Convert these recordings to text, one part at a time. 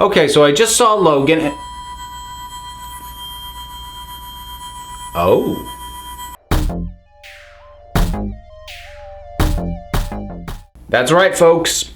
Okay, so I just saw Logan. Oh. That's right, folks.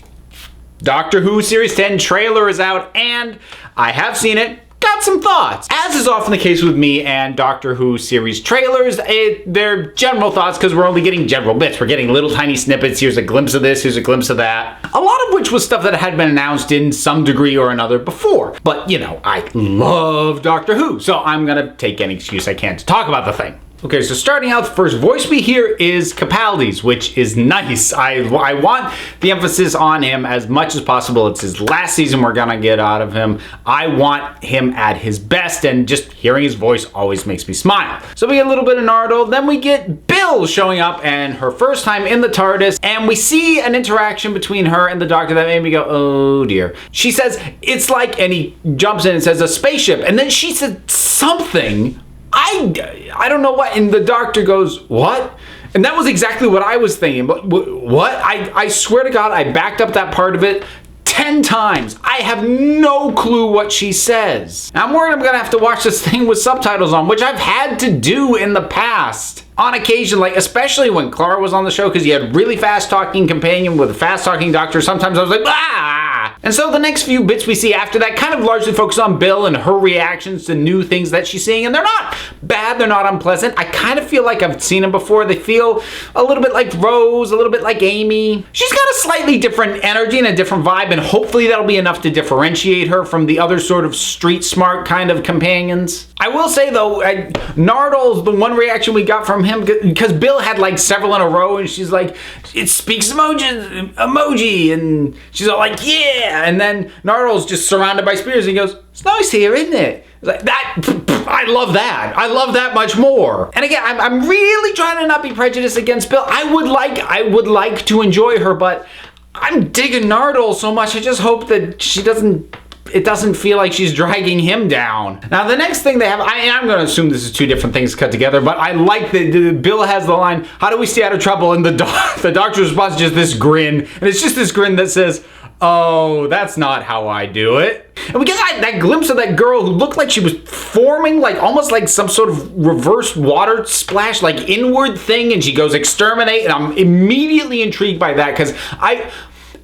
Doctor Who Series 10 trailer is out, and I have seen it. Got some thoughts. As is often the case with me and Doctor Who series trailers, they're general thoughts because we're only getting general bits. We're getting little tiny snippets. Here's a glimpse of this, here's a glimpse of that. A lot of which was stuff that had been announced in some degree or another before. But, you know, I love Doctor Who, so I'm gonna take any excuse I can to talk about the thing. Okay, so starting out, the first voice we hear is Capaldi's, which is nice. I want the emphasis on him as much as possible. It's his last season we're gonna get out of him. I want him at his best, and just hearing his voice always makes me smile. So we get a little bit of Nardole, then we get Bill showing up and her first time in the TARDIS, and we see an interaction between her and the Doctor that made me go, oh dear. She says, it's like, and he jumps in and says, a spaceship, and then she said something, I don't know what, and the Doctor goes, what? And that was exactly what I was thinking. But what? I swear to God, I backed up that part of it 10 times. I have no clue what she says. Now, I'm worried I'm gonna have to watch this thing with subtitles on, which I've had to do in the past. On occasion, like especially when Clara was on the show, because you had really fast talking companion with a fast talking Doctor, sometimes I was like, ah! And so the next few bits we see after that kind of largely focus on Bill and her reactions to new things that she's seeing, and they're not bad, they're not unpleasant. I kind of feel like I've seen them before. They feel a little bit like Rose, a little bit like Amy. She's got a slightly different energy and a different vibe, and hopefully that'll be enough to differentiate her from the other sort of street smart kind of companions. I will say though, Nardole's the one reaction we got from him, because Bill had like several in a row, and she's like, it speaks emoji, and she's all like, yeah, and then Nardole's just surrounded by spears, and he goes, it's nice here, isn't it? Like that, I love that. I love that much more. And again, I'm really trying to not be prejudiced against Bill. I would like to enjoy her, but I'm digging Nardole so much. I just hope that it doesn't feel like she's dragging him down. Now, the next thing they have, I'm going to assume this is two different things cut together, but I like that Bill has the line, how do we stay out of trouble? And the Doctor's response is just this grin. And it's just this grin that says, oh, that's not how I do it. And we get that glimpse of that girl who looked like she was forming like almost like some sort of reverse water splash, like inward thing, and she goes exterminate, and I'm immediately intrigued by that because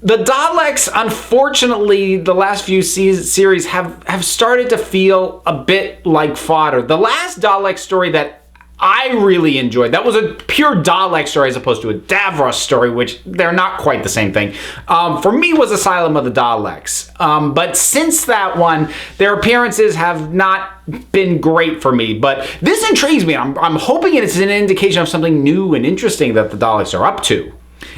the Daleks, unfortunately, the last few series have started to feel a bit like fodder. The last Dalek story that I really enjoyed, that was a pure Dalek story as opposed to a Davros story, which they're not quite the same thing, for me was Asylum of the Daleks. But since that one, their appearances have not been great for me. But this intrigues me. I'm hoping it's an indication of something new and interesting that the Daleks are up to.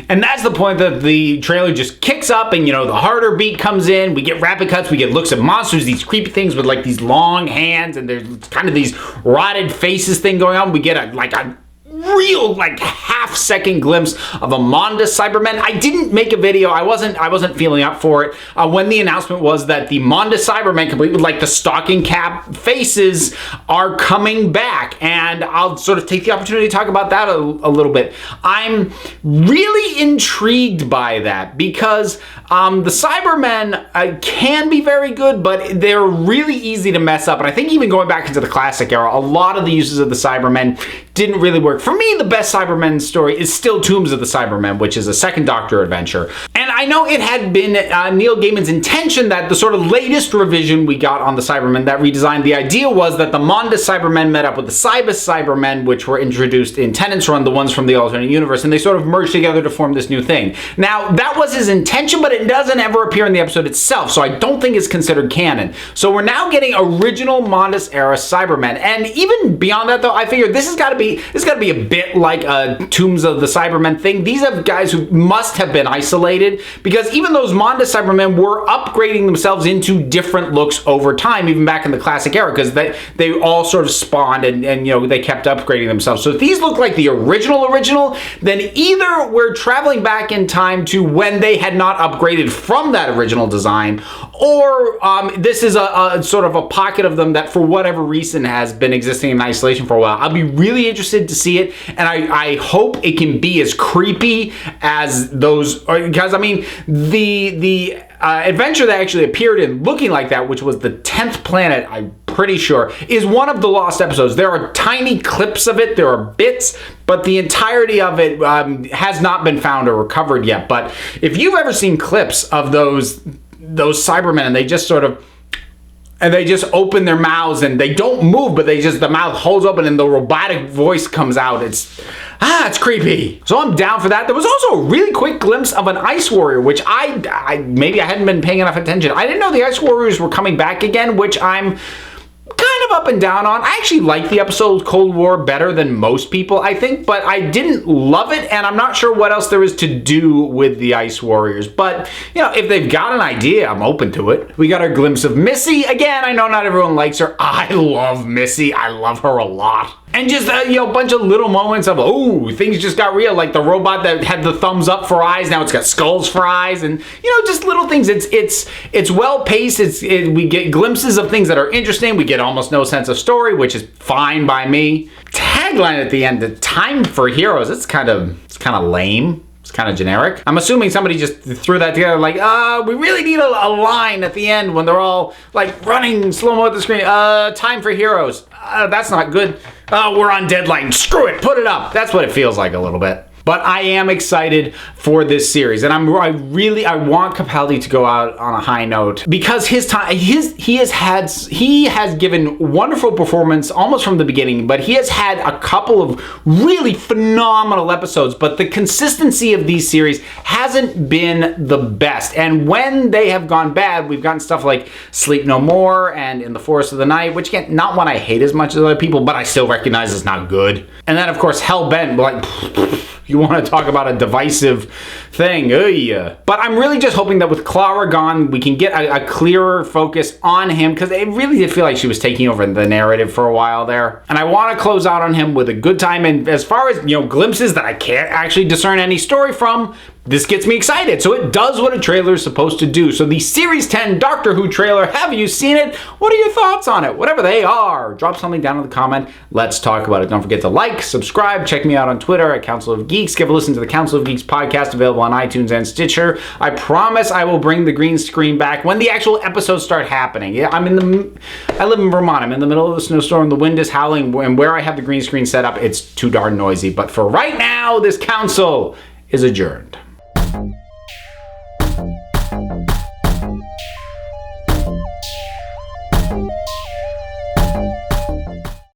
And that's the point that the trailer just kicks up, and you know, the harder beat comes in, we get rapid cuts, we get looks at monsters, these creepy things with like these long hands, and there's kind of these rotted faces thing going on. We get a real like half-second glimpse of a Mondas Cybermen. I didn't make a video. I wasn't feeling up for it when the announcement was that the Mondas Cybermen, complete with like the stocking cap faces, are coming back, and I'll sort of take the opportunity to talk about that a little bit. I'm really intrigued by that because the Cybermen can be very good, but they're really easy to mess up. And I think even going back into the classic era, a lot of the uses of the Cybermen didn't really work. For me, the best Cybermen story is still Tombs of the Cybermen, which is a second Doctor adventure. And I know it had been Neil Gaiman's intention that the sort of latest revision we got on the Cybermen, that redesign, the idea was that the Mondas Cybermen met up with the Cybus Cybermen, which were introduced in Tennant's Run, the ones from the alternate universe, and they sort of merged together to form this new thing. Now, that was his intention, but it doesn't ever appear in the episode itself, so I don't think it's considered canon. So we're now getting original Mondas era Cybermen, and even beyond that, though, I figure this has got to be a bit like a Tombs of the Cybermen thing. These are guys who must have been isolated, because even those Mondas Cybermen were upgrading themselves into different looks over time, even back in the classic era, because they all sort of spawned and you know, they kept upgrading themselves. So if these look like the original, then either we're traveling back in time to when they had not upgraded from that original design, or this is a sort of a pocket of them that for whatever reason has been existing in isolation for a while. I'll be really interested to see it, and I hope it can be as creepy as those, because I mean, the adventure that actually appeared in looking like that, which was the 10th planet, I'm pretty sure, is one of the lost episodes. There are tiny clips of it, there are bits, but the entirety of it has not been found or recovered yet. But if you've ever seen clips of those Cybermen, and they just sort of, and they just open their mouths and they don't move, but the mouth holds open and the robotic voice comes out. It's creepy. So I'm down for that. There was also a really quick glimpse of an Ice Warrior, which maybe I hadn't been paying enough attention. I didn't know the Ice Warriors were coming back again, which I'm kind of up and down on. I actually like the episode Cold War better than most people, I think, but I didn't love it, and I'm not sure what else there is to do with the Ice Warriors. But, you know, if they've got an idea, I'm open to it. We got our glimpse of Missy. Again, I know not everyone likes her. I love Missy. I love her a lot. And just, a bunch of little moments of, oh, things just got real. Like the robot that had the thumbs up for eyes, now it's got skulls for eyes. And, just little things. It's well-paced. We get glimpses of things that are interesting. We get almost no sense of story, which is fine by me. Tagline at the end, the time for heroes. It's kind of lame. It's kind of generic. I'm assuming somebody just threw that together like, we really need a line at the end when they're all like running slow-mo at the screen. Time for heroes. That's not good. We're on deadline. Screw it. Put it up. That's what it feels like a little bit. But I am excited for this series, and I want Capaldi to go out on a high note, because he has given wonderful performance almost from the beginning, but he has had a couple of really phenomenal episodes, but the consistency of these series hasn't been the best. And when they have gone bad, we've gotten stuff like Sleep No More and In the Forest of the Night, which again, not one I hate as much as other people, but I still recognize is not good. And then of course Hellbent, like, you want to talk about a divisive thing. But I'm really just hoping that with Clara gone, we can get a clearer focus on him, because it really did feel like she was taking over the narrative for a while there. And I want to close out on him with a good time. And as far as, glimpses that I can't actually discern any story from, this gets me excited. So it does what a trailer is supposed to do. So the Series 10 Doctor Who trailer, have you seen it? What are your thoughts on it? Whatever they are, drop something down in the comment. Let's talk about it. Don't forget to like, subscribe, check me out on Twitter at Council of Geeks. Give a listen to the Council of Geeks podcast, available on iTunes and Stitcher. I promise I will bring the green screen back when the actual episodes start happening. Yeah, I live in Vermont. I'm in the middle of a snowstorm. The wind is howling, and where I have the green screen set up, it's too darn noisy. But for right now, this council is adjourned.